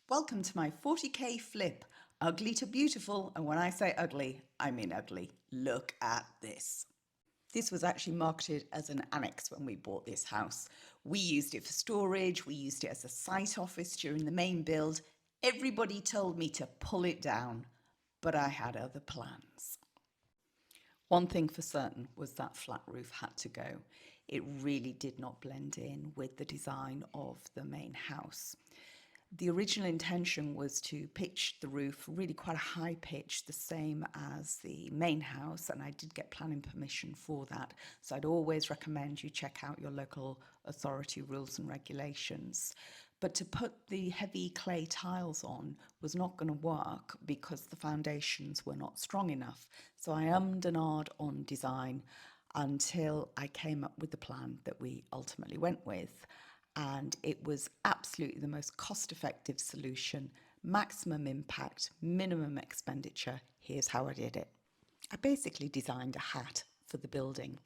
Welcome to my 40k flip, ugly to beautiful, and when I say ugly, I mean ugly. Look at this. This was actually marketed as an annex when we bought this house. We used it for storage, we used it as a site office during the main build. Everybody told me to pull it down, but I had other plans. One thing for certain was that flat roof had to go. It really did not blend in with the design of the main house. The original intention was to pitch the roof really quite a high pitch, the same as the main house, and I did get planning permission for that. So I'd always recommend you check out your local authority rules and regulations. But to put the heavy clay tiles on was not going to work because the foundations were not strong enough. So I ummed and ahed on design until I came up with the plan that we ultimately went with. And it was absolutely the most cost-effective solution, maximum impact, minimum expenditure. Here's how I did it. I basically designed a hat for the building.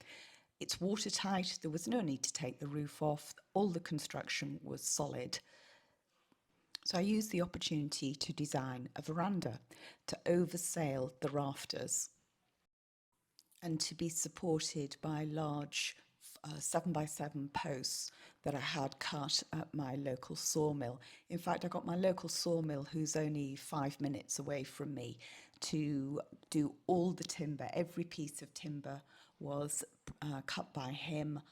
It's watertight, there was no need to take the roof off, all the construction was solid. So I used the opportunity to design a veranda to oversail the rafters and to be supported by large 7x7 posts that I had cut at my local sawmill. In fact, I got my local sawmill, who's only 5 minutes away from me, to do all the timber. Every piece of timber was cut by him.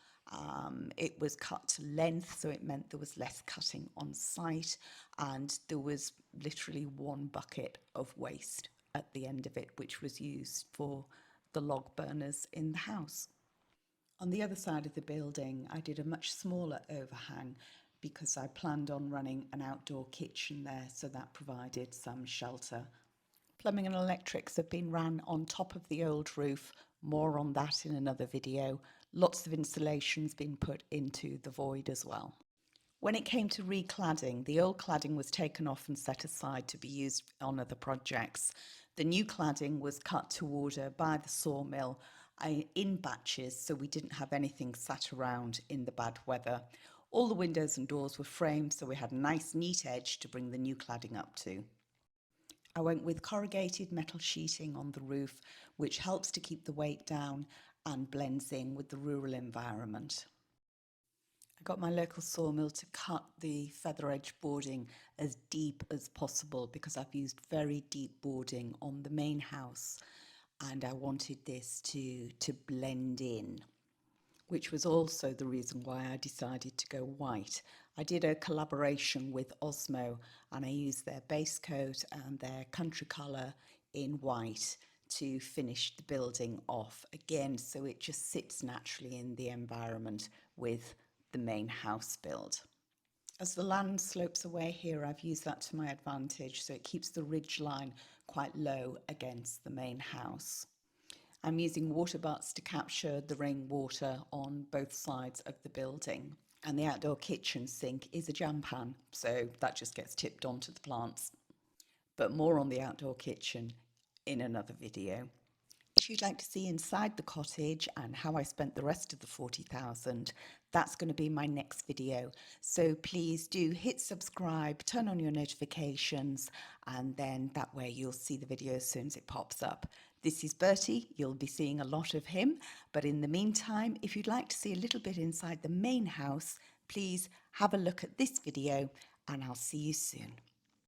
It was cut to length, so it meant there was less cutting on site, and there was literally one bucket of waste at the end of it, which was used for the log burners in the house. On the other side of the building, I did a much smaller overhang because I planned on running an outdoor kitchen there, so that provided some shelter. Plumbing and electrics have been ran on top of the old roof, more on that in another video. Lots of insulation's been put into the void as well. When it came to recladding, the old cladding was taken off and set aside to be used on other projects. The new cladding was cut to order by the sawmill in batches, so we didn't have anything sat around in the bad weather. All the windows and doors were framed, so we had a nice neat edge to bring the new cladding up to. I went with corrugated metal sheeting on the roof, which helps to keep the weight down and blends in with the rural environment. I got my local sawmill to cut the feather edge boarding as deep as possible because I've used very deep boarding on the main house, and I wanted this to blend in, which was also the reason why I decided to go white. I did a collaboration with Osmo and I used their base coat and their country colour in white to finish the building off again, so it just sits naturally in the environment with the main house build. As the land slopes away here, I've used that to my advantage, so it keeps the ridge line quite low against the main house. I'm using water butts to capture the rainwater on both sides of the building, and the outdoor kitchen sink is a jam pan, so that just gets tipped onto the plants. But more on the outdoor kitchen in another video. If you'd like to see inside the cottage and how I spent the rest of the 40,000, that's going to be my next video. So please do hit subscribe, turn on your notifications, and then that way you'll see the video as soon as it pops up. This is Bertie. You'll be seeing a lot of him. But in the meantime, if you'd like to see a little bit inside the main house, please have a look at this video and I'll see you soon.